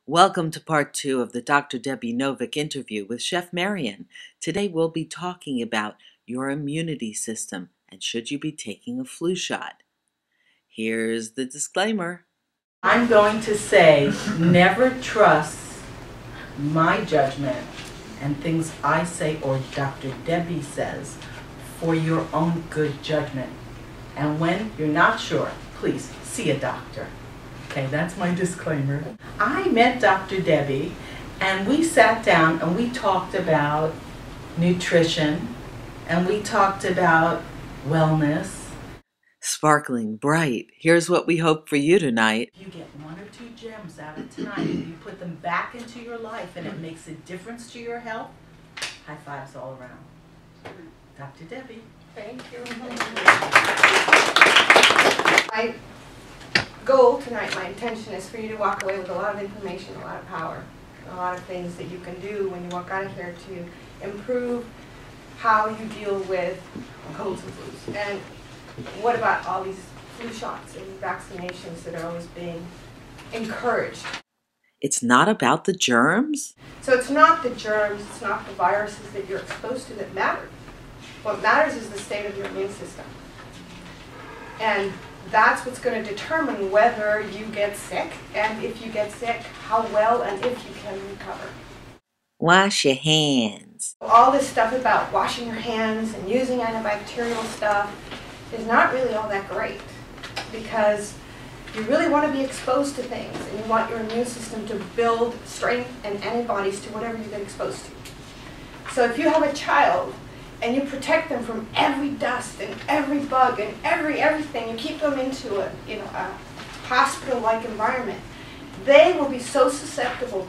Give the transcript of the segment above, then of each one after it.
Welcome to part 2 of the Dr. Debbie Novick interview with Chef Marian. Today we'll be talking about your immunity system and should you be taking a flu shot. Here's the disclaimer. I'm going to say never trust my judgment and things I say or Dr. Debbie says for your own good judgment. And when you're not sure, please see a doctor. Okay, that's my disclaimer. I met Dr. Debbie and we sat down and we talked about nutrition and we talked about wellness. Sparkling bright. Here's what we hope for you tonight. You get 1 or 2 gems out of tonight and you put them back into your life and it makes a difference to your health. High fives all around. Dr. Debbie. Thank you. My goal tonight, my intention is for you to walk away with a lot of information, a lot of power, a lot of things that you can do when you walk out of here to improve how you deal with colds and flus. And what about all these flu shots and vaccinations that are always being encouraged? It's not about the germs? So it's not the germs, it's not the viruses that you're exposed to that matter. What matters is the state of your immune system. And that's what's going to determine whether you get sick, and if you get sick, how well and if you can recover. Wash your hands. All this stuff about washing your hands and using antibacterial stuff is not really all that great, because you really want to be exposed to things and you want your immune system to build strength and antibodies to whatever you get exposed to. So if you have a child and you protect them from every dust and every bug and everything, you keep them into a hospital-like environment, they will be so susceptible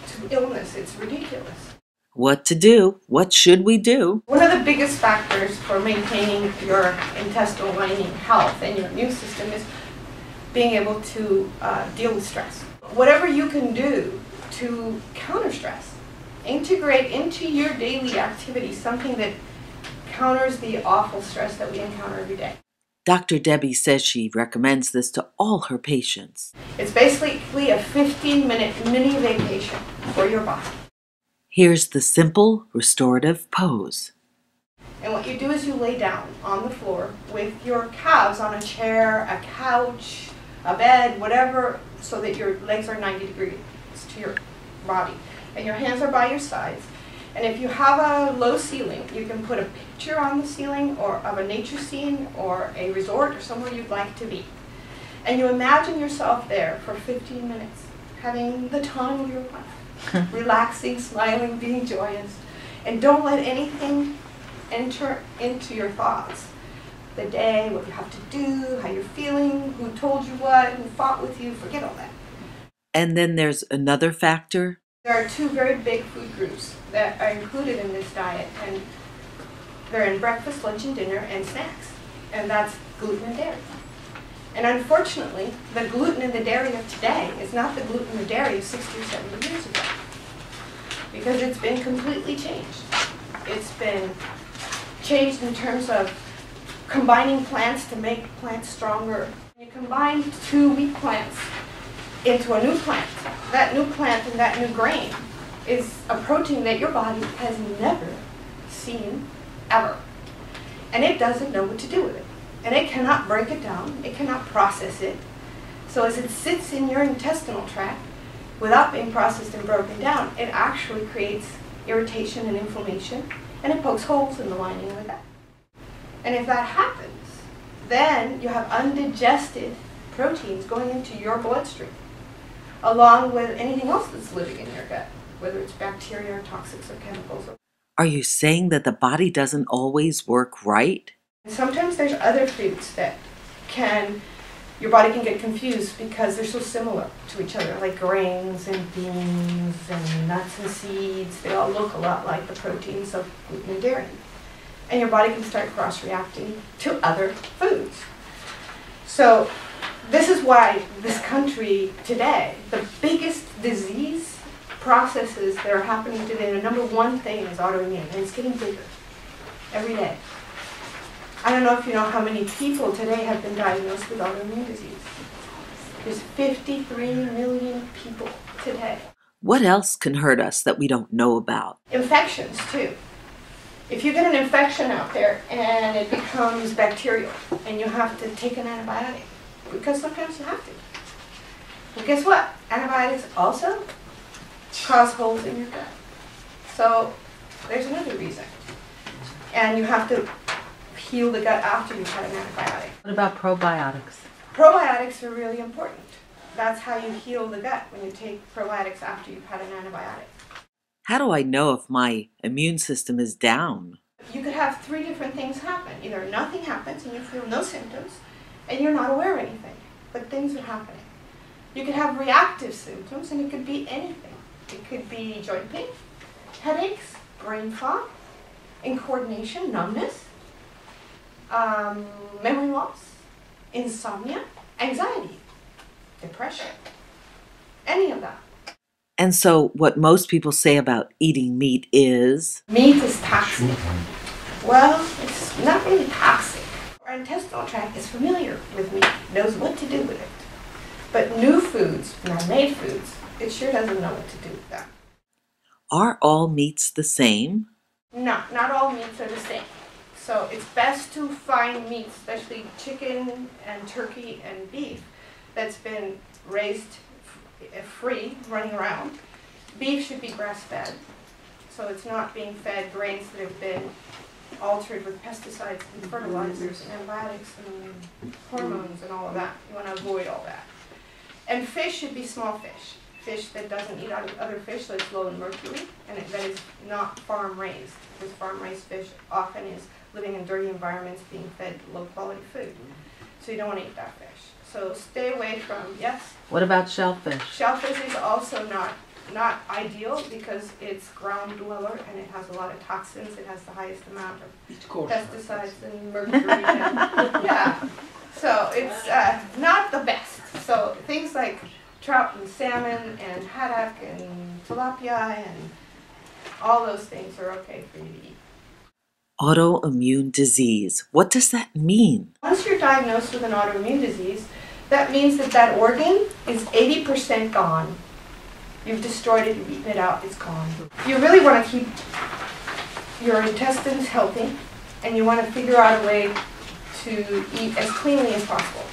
to illness. It's ridiculous. What to do? What should we do? One of the biggest factors for maintaining your intestinal lining health and your immune system is being able to deal with stress. Whatever you can do to counter stress, integrate into your daily activity something that counters the awful stress that we encounter every day. Dr. Debbie says she recommends this to all her patients. It's basically a 15-minute mini vacation for your body. Here's the simple restorative pose. And what you do is you lay down on the floor with your calves on a chair, a couch, a bed, whatever, so that your legs are 90 degrees to your body. And your hands are by your sides. And if you have a low ceiling, you can put a picture on the ceiling or of a nature scene or a resort or somewhere you'd like to be. And you imagine yourself there for 15 minutes, having the time of your life, relaxing, smiling, being joyous. And don't let anything enter into your thoughts. The day, what you have to do, how you're feeling, who told you what, who fought with you, forget all that. And then there's another factor. There are 2 very big food groups that are included in this diet, and they're in breakfast, lunch, and dinner, and snacks. And that's gluten and dairy. And unfortunately, the gluten in the dairy of today is not the gluten in the dairy of 60 or 70 years ago, because it's been completely changed. It's been changed in terms of combining plants to make plants stronger. You combine 2 wheat plants into a new plant. That new plant and that new grain is a protein that your body has never seen ever. And it doesn't know what to do with it. And it cannot break it down. It cannot process it. So as it sits in your intestinal tract, without being processed and broken down, it actually creates irritation and inflammation, and it pokes holes in the lining with that. And if that happens, then you have undigested proteins going into your bloodstream, along with anything else that's living in your gut, whether it's bacteria or toxics or chemicals. Are you saying that the body doesn't always work right? And sometimes there's other foods that your body can get confused because they're so similar to each other, like grains and beans and nuts and seeds. They all look a lot like the proteins of gluten and dairy. And your body can start cross-reacting to other foods. So this is why this country today, the biggest disease processes that are happening today, the number 1 thing is autoimmune, and it's getting bigger every day. I don't know if you know how many people today have been diagnosed with autoimmune disease. There's 53 million people today. What else can hurt us that we don't know about? Infections, too. If you get an infection out there and it becomes bacterial and you have to take an antibiotic, because sometimes you have to. Well, guess what? Antibiotics also cause holes in your gut. So there's another reason. And you have to heal the gut after you've had an antibiotic. What about probiotics? Probiotics are really important. That's how you heal the gut, when you take probiotics after you've had an antibiotic. How do I know if my immune system is down? You could have three different things happen. Either nothing happens and you feel no symptoms and you're not aware of anything, but things are happening. You could have reactive symptoms, and it could be anything. It could be joint pain, headaches, brain fog, incoordination, numbness, memory loss, insomnia, anxiety, depression, any of that. And so what most people say about eating meat is, Meat is toxic. Well, it's not really toxic. Our intestinal tract is familiar with meat, knows what to do with it. But new foods, man-made foods, it sure doesn't know what to do with that. are all meats the same? No, not all meats are the same. So it's best to find meat, especially chicken and turkey and beef, that's been raised free, running around. Beef should be grass-fed, so it's not being fed grains that have been altered with pesticides and fertilizers and antibiotics and hormones and all of that. You want to avoid all that. And fish should be small fish. Fish that doesn't eat other fish, that's low in mercury, and that is not farm-raised. Because farm-raised fish often is living in dirty environments, being fed low-quality food. So you don't want to eat that fish. So stay away from, yes? What about shellfish? Shellfish is also not ideal because it's ground dweller and it has a lot of toxins. It has the highest amount of pesticides and mercury. Yeah, so it's not the best. So things like trout and salmon and haddock and tilapia and all those things are okay for you to eat. Autoimmune disease. What does that mean? Once you're diagnosed with an autoimmune disease, that means that that organ is 80% gone. You've destroyed it, you've eaten it out, it's gone. You really want to keep your intestines healthy, and you want to figure out a way to eat as cleanly as possible.